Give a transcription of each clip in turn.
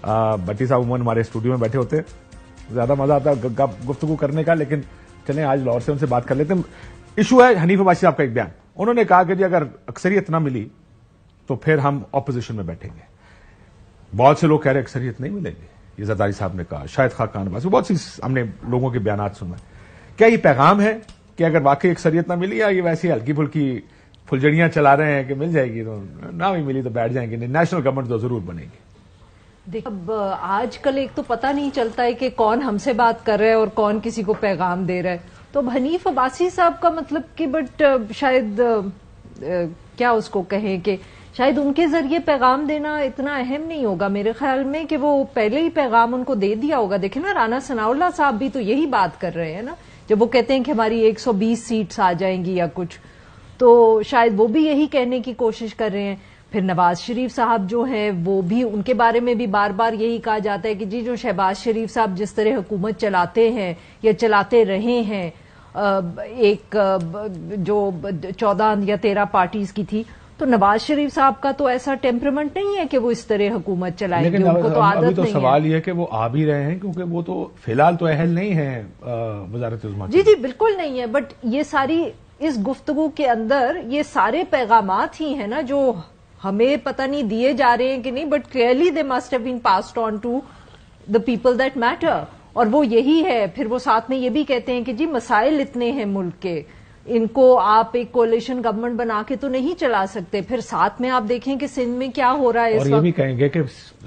بٹی صاحب عموماً ہمارے اسٹوڈیو میں بیٹھے ہوتے، زیادہ مزہ آتا ہے گفتگو کرنے کا، لیکن چلیں آج لاہور سے ان سے بات کر لیتے ہیں. ایشو ہے حنیف عباسی صاحب کا ایک بیان. انہوں نے کہا کہ جی اگر اکثریت نہ ملی تو پھر ہم اپوزیشن میں بیٹھیں گے. بہت سے لوگ کہہ رہے اکثریت نہیں ملے گی، یہ زرداری صاحب نے کہا، شاہد خاقان عباسی، بہت سی ہم نے لوگوں کے بیانات سنے. کیا یہ پیغام ہے کہ اگر واقعی اکثریت نہ ملی، یا یہ ویسی ہلکی پھلکی پھلجڑیاں چلا رہے ہیں کہ مل جائے گی تو نہ بھی ملی تو بیٹھ جائیں گے؟ نہیں، نیشنل گورنمنٹ تو ضرور بنے گی. اب آج کل ایک تو پتہ نہیں چلتا ہے کہ کون ہم سے بات کر رہا ہے اور کون کسی کو پیغام دے رہا ہے. تو اب حنیف عباسی صاحب کا مطلب کہ بٹ شاید کیا اس کو کہیں کہ شاید ان کے ذریعے پیغام دینا اتنا اہم نہیں ہوگا میرے خیال میں، کہ وہ پہلے ہی پیغام ان کو دے دیا ہوگا. دیکھیں نا، رانا ثناءاللہ صاحب بھی تو یہی بات کر رہے ہیں نا، جب وہ کہتے ہیں کہ ہماری 120 سیٹس آ جائیں گی یا کچھ، تو شاید وہ بھی یہی کہنے کی کوشش کر رہے ہیں. پھر نواز شریف صاحب جو ہیں وہ بھی، ان کے بارے میں بھی بار بار یہی کہا جاتا ہے کہ جی جو شہباز شریف صاحب جس طرح حکومت چلاتے ہیں یا چلاتے رہے ہیں، ایک جو 14 یا 13 پارٹیز کی تھی، تو نواز شریف صاحب کا تو ایسا ٹیمپرمنٹ نہیں ہے کہ وہ اس طرح حکومت چلائیں گے، ان کو تو عادت نہیں ہے. ابھی تو سوال یہ ہے کہ وہ آ بھی رہے ہیں، کیونکہ وہ تو فی الحال تو اہل نہیں ہیں وزارت عظمیٰ. جی بالکل نہیں ہے، بٹ یہ ساری اس گفتگو کے اندر یہ سارے پیغامات ہی ہیں نا جو ہمیں پتہ نہیں دیے جا رہے ہیں کہ نہیں، but clearly they must have been passed on to the people that matter. اور وہ یہی ہے. پھر وہ ساتھ میں یہ بھی کہتے ہیں کہ جی مسائل اتنے ہیں ملک کے، ان کو آپ ایک کولیشن گورنمنٹ بنا کے تو نہیں چلا سکتے. پھر ساتھ میں آپ دیکھیں کہ سندھ میں کیا ہو رہا ہے اور یہ بھی کہیں گے کہ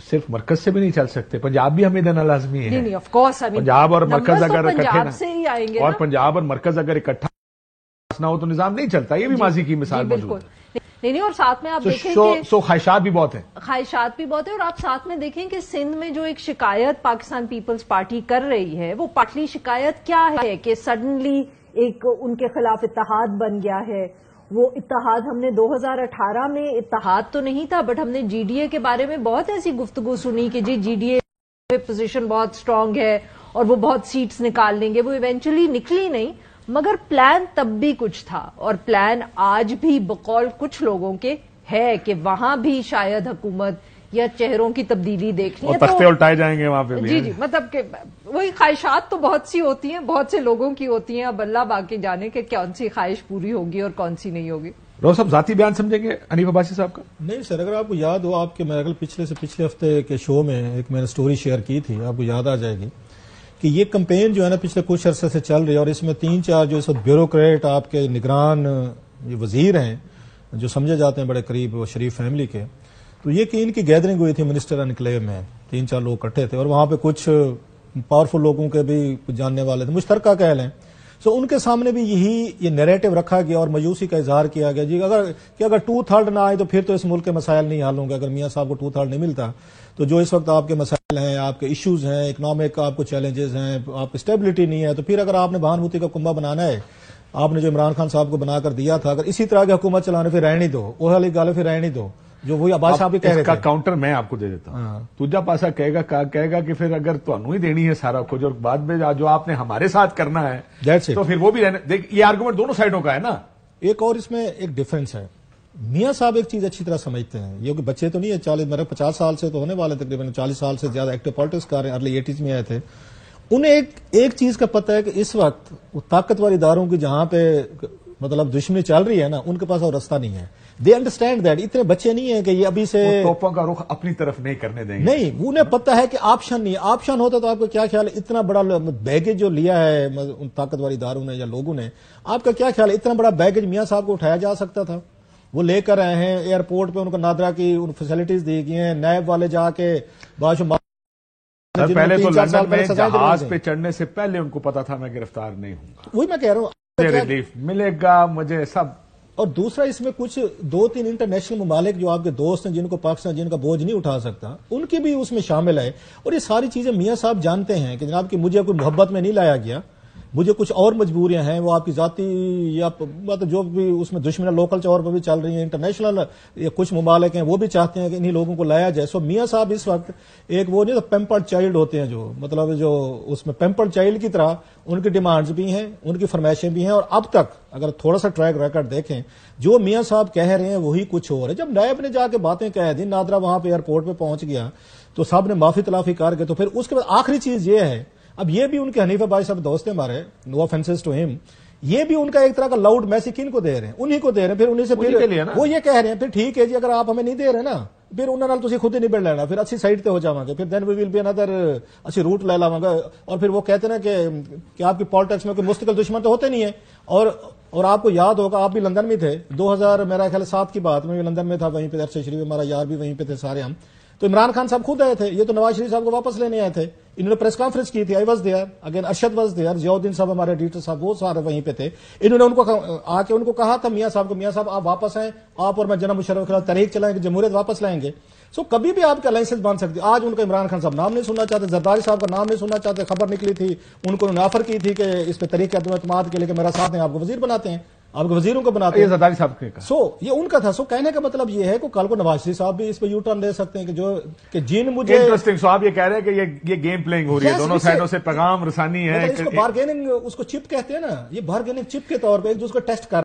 صرف مرکز سے بھی نہیں چل سکتے، پنجاب بھی ہمیں دینا لازمی ہے. نہیں آف کورس، پنجاب اور مرکز اگر پنجاب سے ہی آئیں گے، اور پنجاب اور مرکز اگر اکٹھا نہ ہو تو نظام نہیں چلتا. یہ بھی ماضی کی مثال موجود ہے. نہیں، اور ساتھ میں آپ دیکھیں کہ خواہشات بھی بہت ہیں، اور آپ ساتھ میں دیکھیں کہ سندھ میں جو ایک شکایت پاکستان پیپلز پارٹی کر رہی ہے، وہ پٹلی شکایت کیا ہے کہ سڈنلی ایک ان کے خلاف اتحاد بن گیا ہے. وہ اتحاد ہم نے 2018 میں اتحاد تو نہیں تھا، بٹ ہم نے جی ڈی اے کے بارے میں بہت ایسی گفتگو سنی کہ جی ڈی اے پوزیشن بہت سٹرونگ ہے اور وہ بہت سیٹس نکال لیں گے. وہ ایونچولی نکلی نہیں، مگر پلان تب بھی کچھ تھا، اور پلان آج بھی بقول کچھ لوگوں کے ہے کہ وہاں بھی شاید حکومت یا چہروں کی تبدیلی دیکھنی ہے، تختے الٹائے جائیں گے وہاں پہ بھی. جی مطلب کہ وہی خواہشات تو بہت سی ہوتی ہیں، بہت سے لوگوں کی ہوتی ہیں. اب اللہ باقی جانے کہ کون سی خواہش پوری ہوگی اور کون سی نہیں ہوگی. روز صاحب ذاتی بیان سمجھیں گے حنیف عباسی صاحب کا؟ نہیں سر، اگر آپ کو یاد ہو، آپ کے میرے خیال پچھلے ہفتے کے شو میں ایک میں نے سٹوری شیئر کی تھی، آپ کو یاد آ جائے گی کہ یہ کمپین جو ہے نا پچھلے کچھ عرصے سے چل رہی ہے، اور اس میں 3-4 جو اس وقت بیوروکریٹ آپ کے نگران یہ وزیر ہیں جو سمجھے جاتے ہیں بڑے قریب شریف فیملی کے، تو یہ کہ ان کی گیدرنگ ہوئی تھی منسٹر انکلیو میں، 3-4 لوگ اکٹھے تھے، اور وہاں پہ کچھ پاورفل لوگوں کے بھی کچھ جاننے والے تھے، مشترکہ کہہ لیں. سو ان کے سامنے بھی یہ نیریٹو رکھا گیا اور مایوسی کا اظہار کیا گیا جی اگر 2/3 نہ آئے تو پھر تو اس ملک کے مسائل نہیں حل ہوں گے. اگر میاں صاحب کو 2/3 نہیں ملتا تو جو اس وقت آپ کے مسائل ہیں، آپ کے ایشوز ہیں، اکنامک آپ کو چیلنجز ہیں، آپ کی اسٹیبلٹی نہیں ہے، تو پھر اگر آپ نے بہانوتی کا کنبہ بنانا ہے، آپ نے جو عمران خان صاححب کو بنا کر دیا تھا، اگر اسی طرح کی حکومت چلانے پھر رہنے دو، وہ والی گل پھر رہنے دو جو وہی عباس صاحب بھی کہہ رہے تھے. اس کا کاؤنٹر میں آپ کو دے دیتا ہوں. دوجا پاسا کہے گا کہ پھر اگر تمہیں ہی دینی ہے سارا کچھ اور بعد میں جو آپ نے ہمارے ساتھ کرنا ہے تو پھر وہ بھی رہنا. دیکھ یہ آرگومنٹ دونوں سائڈوں کا ہے نا. ایک اور اس میں ایک ڈفرنس ہے. میاں صاحب ایک چیز اچھی طرح سمجھتے ہیں، یہ کہ بچے تو نہیں ہے، 50 سال سے تو ہونے والے، تقریباً 40 سال سے زیادہ ایکٹیو پالیٹکس کر رہے ہیں، ارلی 80s میں آئے تھے. انہیں ایک چیز کا پتہ ہے کہ اس وقت وہ طاقتور اداروں کی جہاں پہ مطلب دشمنی چل رہی ہے نا، ان کے پاس اور رستہ نہیں ہے. They understand that. اتنے بچے نہیں ہیں کہ یہ ابھی سے توپوں کا رخ اپنی طرف نہیں کرنے دیں گے. نہیں، انہیں پتہ ہے کہ آپشن نہیں. آپشن ہوتا تو آپ کا کیا خیال ہے؟ اتنا بڑا بیگیج جو لیا ہے ان طاقتور اداروں نے یا لوگوں نے، آپ کا کیا خیال ہے اتنا بڑا بیگیج میاں صاحب کو اٹھایا جا سکتا تھا؟ وہ لے کر آئے ہیں ایئرپورٹ پہ، ان کو نادرا کی ان فیسلٹیز دی گئی ہیں، نیب والے جا کے پہلے تو لندن میں جہاز پہ چڑھنے سے پہلے ان کو پتا تھا میں گرفتار نہیں ہوں گا. وہی میں کہہ رہا ہوں، ریلیف ملے گا مجھے سب. اور دوسرا اس میں کچھ 2-3 انٹرنیشنل ممالک جو آپ کے دوست ہیں، جن کو پاکستان جن کا بوجھ نہیں اٹھا سکتا، ان کی بھی اس میں شامل ہے. اور یہ ساری چیزیں میاں صاحب جانتے ہیں کہ جناب کہ مجھے کوئی محبت میں نہیں لایا گیا، مجھے کچھ اور مجبوریاں ہیں، وہ آپ کی ذاتی یا مطلب جو بھی اس میں دشمنی لوکل طور پر بھی چل رہی ہیں، انٹرنیشنل کچھ ممالک ہیں وہ بھی چاہتے ہیں کہ انہی لوگوں کو لایا جائے. سو میاں صاحب اس وقت ایک وہ نہیں تو پیمپرڈ چائلڈ ہوتے ہیں، جو مطلب جو اس میں پیمپرڈ چائلڈ کی طرح ان کی ڈیمانڈز بھی ہیں، ان کی فرمائشیں بھی ہیں. اور اب تک اگر تھوڑا سا ٹریک ریکارڈ دیکھیں، جو میاں صاحب کہہ رہے ہیں وہی کچھ اور ہے. جب نائب نے جا کے باتیں کہہ دی، نادرا وہاں پہ ایئرپورٹ پہ پہنچ گیا تو صاحب نے معافی تلافی کر کے تو پھر اس کے بعد آخری چیز یہ ہے، اب یہ بھی ان کے حنیف عباسی صاحب دوست ہیں ہمارے، نو آفینسز ٹو ہم، یہ بھی ان کا ایک طرح کا لاؤڈ میسج کن کو دے رہے ہیں؟ انہی کو دے رہے ہیں، پھر انہیں سے پھر وہ یہ کہہ رہے ہیں پھر ٹھیک ہے جی اگر آپ ہمیں نہیں دے رہے نا پھر انہوں نے تسی خود ہی نبڑ لینا، پھر اچھی سائڈ تے ہو جاواں گے، پھر دین وی ول بی انادر اچھی روٹ لے لاواں گا، اور پھر وہ کہتے ہیں نا کہ آپ کی پالیٹکس میں کوئی مستقل دشمن تو ہوتے نہیں ہے، اور آپ کو یاد ہوگا آپ بھی لندن میں تھے 2000 میرا خیال 7 کی بات میں بھی لندن میں تھا، وہیں پہ ارشد شریف ہمارا یار بھی وہیں پہ تھے سارے ہم، تو عمران خان صاحب خود آئے تھے، یہ تو نواز شریف صاحب کو واپس لینے آئے تھے، انہوں نے پریس کانفرنس کی تھی، I was there, again Arshad was there, Zia الدین صاحب ہمارے ایڈیٹر صاحب وہ سارے وہیں پہ تھے، انہوں نے ان کو آ کے ان کو کہا تھا میاں صاحب کو، میاں صاحب آپ واپس آئیں، آپ اور میں جناب مشرف کے خلاف تحریک چلائیں گے، جمہوریت واپس لائیں گے، سو کبھی بھی آپ کے الائنسز بن سکتی، آج ان کا عمران خان صاحب نام نہیں سننا چاہتے، زرداری صاحب کا نام نہیں سننا چاہتے، خبر نکلی تھی ان کو آفر کی تھی کہ اس پہ تحریک عدم اعتماد کے لیے کہ میرا ساتھ ہیں، آپ کو وزیر بناتے ہیں، آپ کے وزیروں کو بناتے ہیں، زرداری صاحب کے سو یہ ان کا تھا، سو کہنے کا مطلب یہ ہے کہ کل کو نواز شریف صاحب بھی اس پہ یو ٹرن لے سکتے ہیں کہ جن مجھے انٹرسٹنگ، سو آپ یہ کہہ رہے ہیں کہ یہ گیم پلینگ ہو رہی ہے، دونوں سائڈوں سے پیغام رسانی ہے، اس کو بارگیننگ اس کو چپ کہتے ہیں نا، یہ بارگیننگ چپ کے طور پہ ایک دوسرے کو ٹیسٹ کر